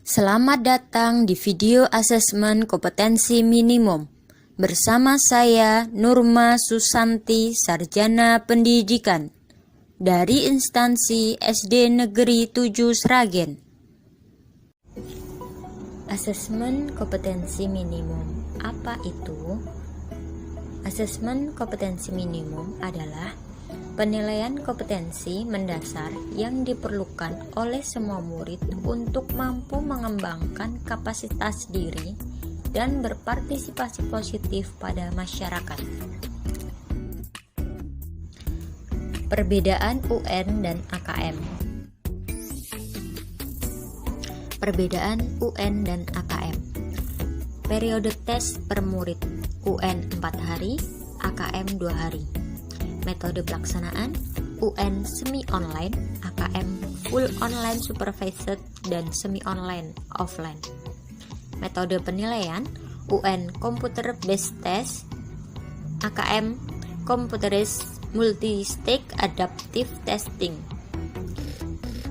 Selamat datang di video asesmen kompetensi minimum. Bersama saya Nurma Susanti, Sarjana Pendidikan dari instansi SD Negeri 7 Sragen. Asesmen kompetensi minimum, apa itu? Asesmen kompetensi minimum adalah penilaian kompetensi mendasar yang diperlukan oleh semua murid untuk mampu mengembangkan kapasitas diri dan berpartisipasi positif pada masyarakat. Perbedaan UN dan AKM. Perbedaan UN dan AKM. Periode tes per murid, UN 4 hari, AKM 2 hari. Metode pelaksanaan, UN semi-online, AKM full online supervised dan semi-online offline. Metode penilaian, UN computer based test, AKM computerized multi-stage adaptive testing.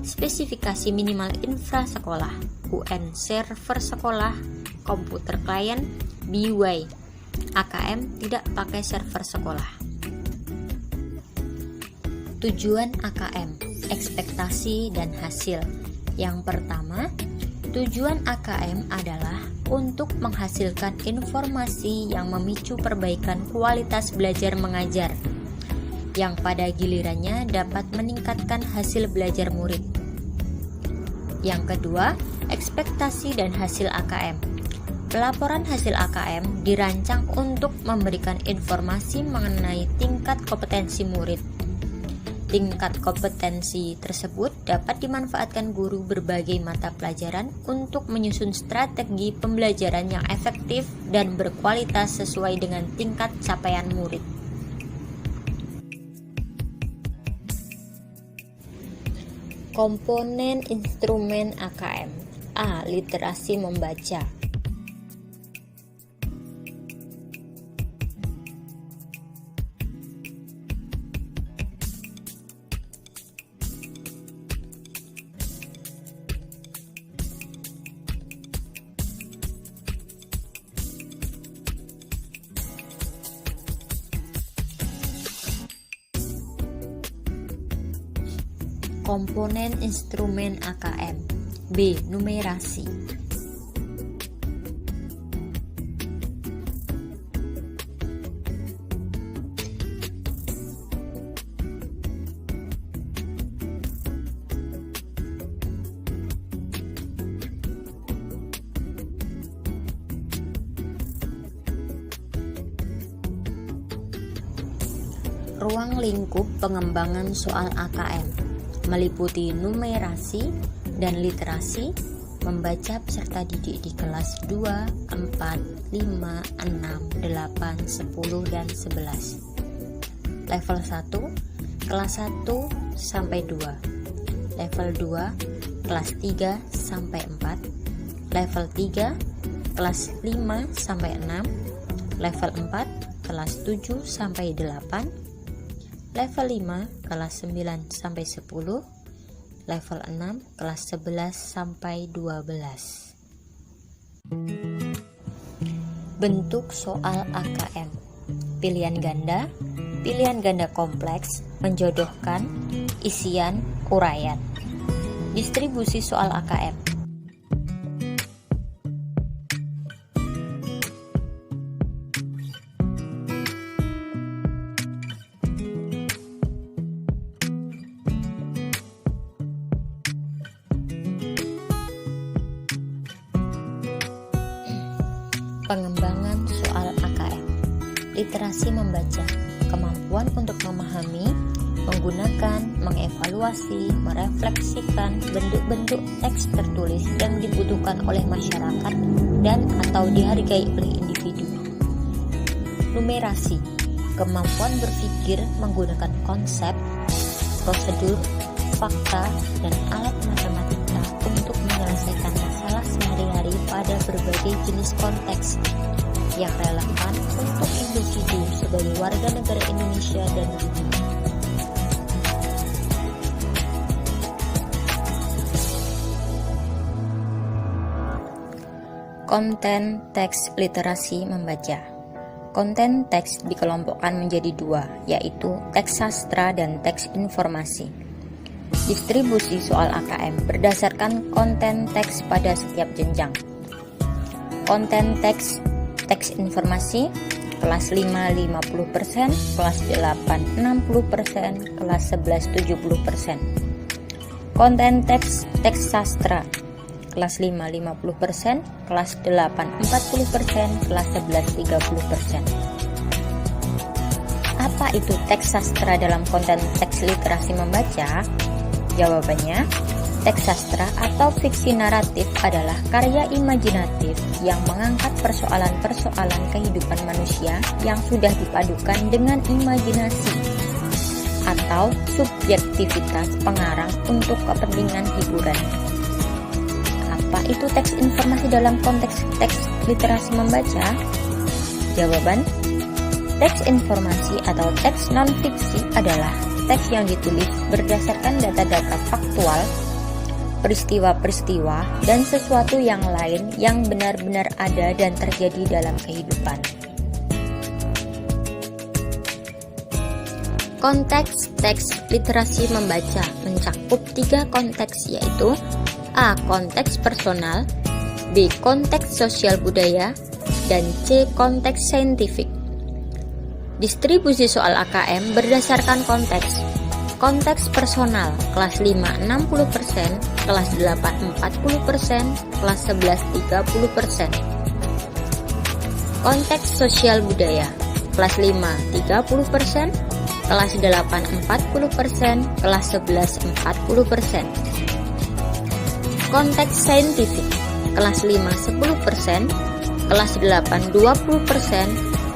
Spesifikasi minimal infra sekolah, UN server sekolah, komputer client, BY, AKM tidak pakai server sekolah. Tujuan AKM, ekspektasi dan hasil. Yang pertama, tujuan AKM adalah untuk menghasilkan informasi yang memicu perbaikan kualitas belajar mengajar, yang pada gilirannya dapat meningkatkan hasil belajar murid. Yang kedua, ekspektasi dan hasil AKM. Pelaporan hasil AKM dirancang untuk memberikan informasi mengenai tingkat kompetensi murid. Tingkat kompetensi tersebut dapat dimanfaatkan guru berbagai mata pelajaran untuk menyusun strategi pembelajaran yang efektif dan berkualitas sesuai dengan tingkat capaian murid. Komponen instrumen AKM. A. Literasi membaca. Komponen instrumen AKM. B. Numerasi. Ruang lingkup pengembangan soal AKM meliputi numerasi dan literasi, membaca peserta didik di kelas 2, 4, 5, 6, 8, 10, dan 11. Level 1, kelas 1 sampai 2. Level 2, kelas 3 sampai 4. Level 3, kelas 5 sampai 6. Level 4, kelas 7 sampai 8. Level 5 kelas 9 sampai 10, level 6 kelas 11 sampai 12. Bentuk soal AKM. Pilihan ganda kompleks, menjodohkan, isian, uraian. Distribusi soal AKM. Pengembangan soal AKM. Literasi membaca, kemampuan untuk memahami, menggunakan, mengevaluasi, merefleksikan bentuk-bentuk teks tertulis yang dibutuhkan oleh masyarakat dan atau dihargai oleh individu. Numerasi, kemampuan berpikir menggunakan konsep, prosedur, fakta, dan alat matematika untuk menyelesaikan masalah sehari-hari pada berbagai jenis konteks yang relevan untuk individu sebagai warga negara Indonesia dan dunia. Konten teks literasi membaca. Konten teks dikelompokkan menjadi dua, yaitu teks sastra dan teks informasi. Distribusi soal AKM berdasarkan konten teks pada setiap jenjang. Konten teks informasi kelas 5 50%, kelas 8 60%, kelas 11 70%. Konten teks sastra kelas 5 50%, kelas 8 40%, kelas 11 30%. Apa itu teks sastra dalam konten teks literasi membaca? Jawabannya, teks sastra atau fiksi naratif adalah karya imajinatif yang mengangkat persoalan-persoalan kehidupan manusia yang sudah dipadukan dengan imajinasi atau subjektivitas pengarang untuk kepentingan hiburan. Apa itu teks informasi dalam konteks teks literasi membaca? Jawaban, teks informasi atau teks non-fiksi adalah teks yang ditulis berdasarkan data-data faktual, peristiwa-peristiwa, dan sesuatu yang lain yang benar-benar ada dan terjadi dalam kehidupan. Konteks teks literasi membaca mencakup 3 konteks, yaitu A. Konteks personal, B. Konteks sosial budaya, dan C. Konteks saintifik. Distribusi soal AKM berdasarkan konteks. Konteks personal kelas 5 60%, kelas 8 40%, kelas 11 30%. Konteks sosial budaya kelas 5 30%, kelas 8 40%, kelas 11 40%. Konteks saintifik kelas 5 10%, kelas 8 20%,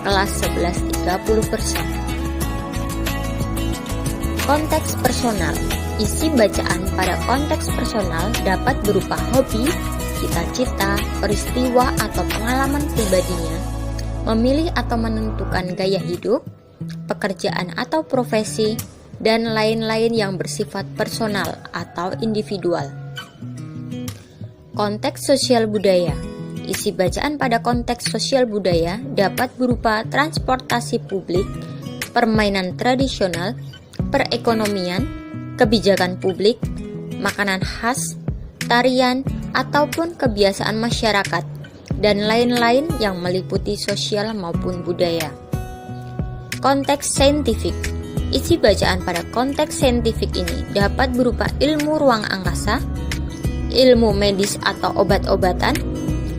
kelas 11 30%. Konteks personal, isi bacaan pada konteks personal dapat berupa hobi, cita-cita, peristiwa atau pengalaman pribadinya, memilih atau menentukan gaya hidup, pekerjaan atau profesi, dan lain-lain yang bersifat personal atau individual. Konteks sosial budaya, isi bacaan pada konteks sosial budaya dapat berupa transportasi publik, permainan tradisional, perekonomian, kebijakan publik, makanan khas, tarian, ataupun kebiasaan masyarakat, dan lain-lain yang meliputi sosial maupun budaya. Konteks saintifik, isi bacaan pada konteks saintifik ini dapat berupa ilmu ruang angkasa, ilmu medis atau obat-obatan,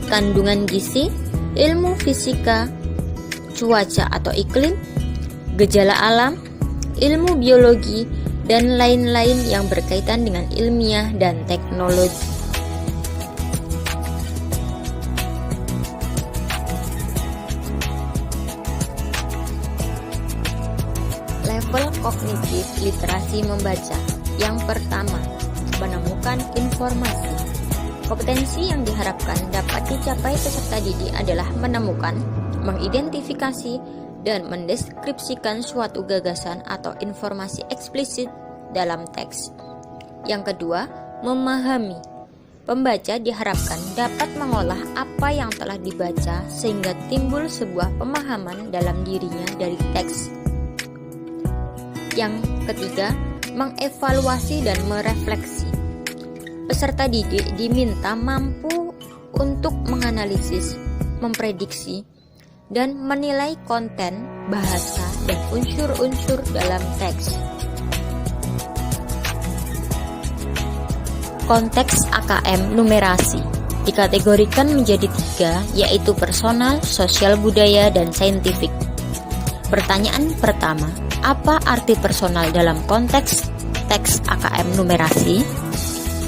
kandungan gizi, ilmu fisika, cuaca atau iklim, gejala alam, ilmu biologi, dan lain-lain yang berkaitan dengan ilmiah dan teknologi. Level kognitif literasi membaca. Yang pertama, menemukan informasi. Kompetensi yang diharapkan dapat dicapai peserta didik adalah menemukan, mengidentifikasi, dan mendeskripsikan suatu gagasan atau informasi eksplisit dalam teks. Yang kedua, memahami. Pembaca diharapkan dapat mengolah apa yang telah dibaca sehingga timbul sebuah pemahaman dalam dirinya dari teks. Yang ketiga, mengevaluasi dan merefleksi. Peserta didik diminta mampu untuk menganalisis, memprediksi, dan menilai konten, bahasa, dan unsur-unsur dalam teks. Konteks AKM numerasi dikategorikan menjadi 3, yaitu personal, sosial budaya, dan saintifik. Pertanyaan pertama, apa arti personal dalam konteks teks AKM numerasi?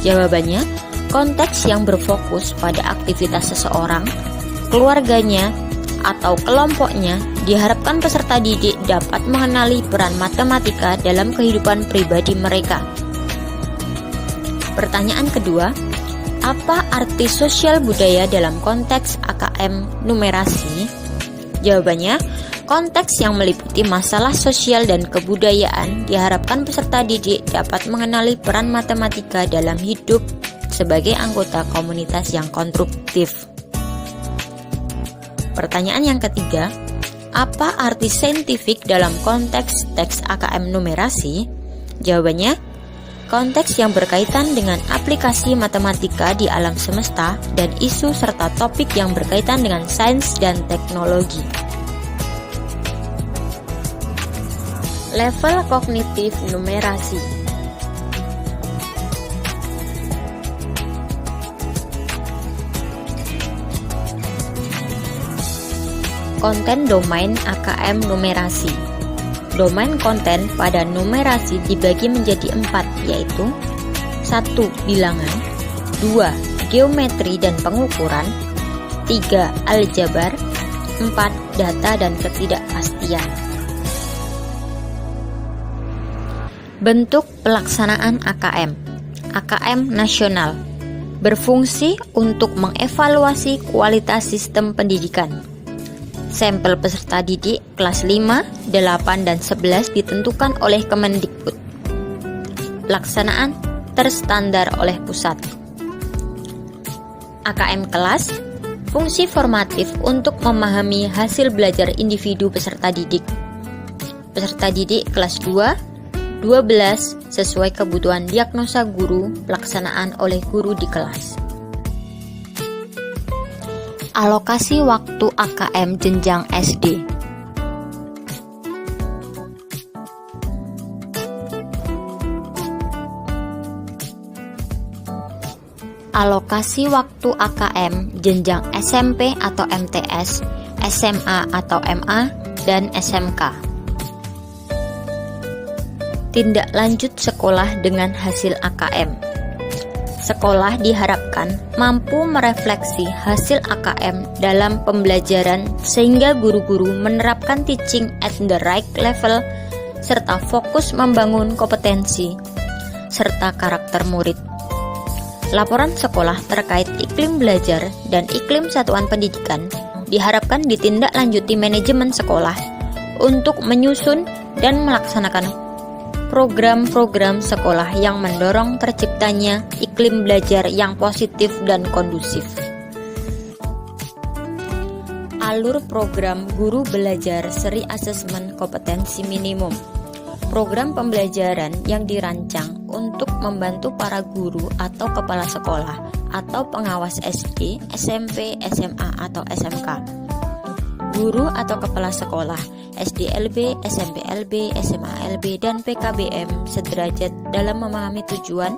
Jawabannya, konteks yang berfokus pada aktivitas seseorang, keluarganya, atau kelompoknya. Diharapkan peserta didik dapat mengenali peran matematika dalam kehidupan pribadi mereka. Pertanyaan kedua, apa arti sosial budaya dalam konteks AKM numerasi? Jawabannya, konteks yang meliputi masalah sosial dan kebudayaan. Diharapkan peserta didik dapat mengenali peran matematika dalam hidup sebagai anggota komunitas yang konstruktif. Pertanyaan yang ketiga, apa arti saintifik dalam konteks teks AKM numerasi? Jawabannya, konteks yang berkaitan dengan aplikasi matematika di alam semesta dan isu serta topik yang berkaitan dengan sains dan teknologi. Level kognitif numerasi. Konten domain AKM numerasi. Domain konten pada numerasi dibagi menjadi 4, yaitu 1. Bilangan, 2. Geometri dan pengukuran, 3. Aljabar, 4. Data dan ketidakpastian. Bentuk pelaksanaan AKM. AKM nasional berfungsi untuk mengevaluasi kualitas sistem pendidikan. Sampel peserta didik kelas 5, 8, dan 11 ditentukan oleh Kemendikbud. Pelaksanaan terstandar oleh pusat. AKM kelas, fungsi formatif untuk memahami hasil belajar individu peserta didik. Peserta didik kelas 2, 12 sesuai kebutuhan diagnosa guru, pelaksanaan oleh guru di kelas. Alokasi waktu AKM jenjang SD. Alokasi waktu AKM jenjang SMP atau MTS, SMA atau MA, dan SMK. Tindak lanjut sekolah dengan hasil AKM. Sekolah diharapkan mampu merefleksi hasil AKM dalam pembelajaran sehingga guru-guru menerapkan teaching at the right level serta fokus membangun kompetensi serta karakter murid. Laporan sekolah terkait iklim belajar dan iklim satuan pendidikan diharapkan ditindaklanjuti manajemen sekolah untuk menyusun dan melaksanakan program-program sekolah yang mendorong terciptanya iklim belajar yang positif dan kondusif. Alur program guru belajar seri asesmen kompetensi minimum. Program pembelajaran yang dirancang untuk membantu para guru atau kepala sekolah atau pengawas SD, SMP, SMA, atau SMK. Guru atau kepala sekolah SDLB, SMPLB, SMALB, dan PKBM sederajat dalam memahami tujuan,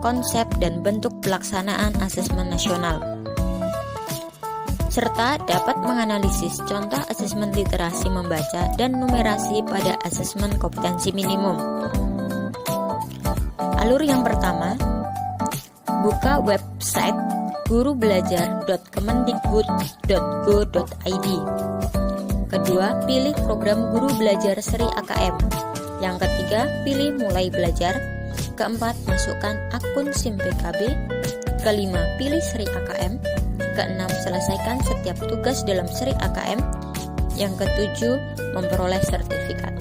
konsep, dan bentuk pelaksanaan asesmen nasional, serta dapat menganalisis contoh asesmen literasi membaca dan numerasi pada asesmen kompetensi minimum. Alur yang pertama, buka website gurubelajar.kemendikbud.go.id. Kedua, pilih program guru belajar seri AKM. Yang ketiga, pilih mulai belajar. Keempat, masukkan akun SIM PKB. Kelima, pilih seri AKM. Keenam, selesaikan setiap tugas dalam seri AKM. Yang ketujuh, memperoleh sertifikat.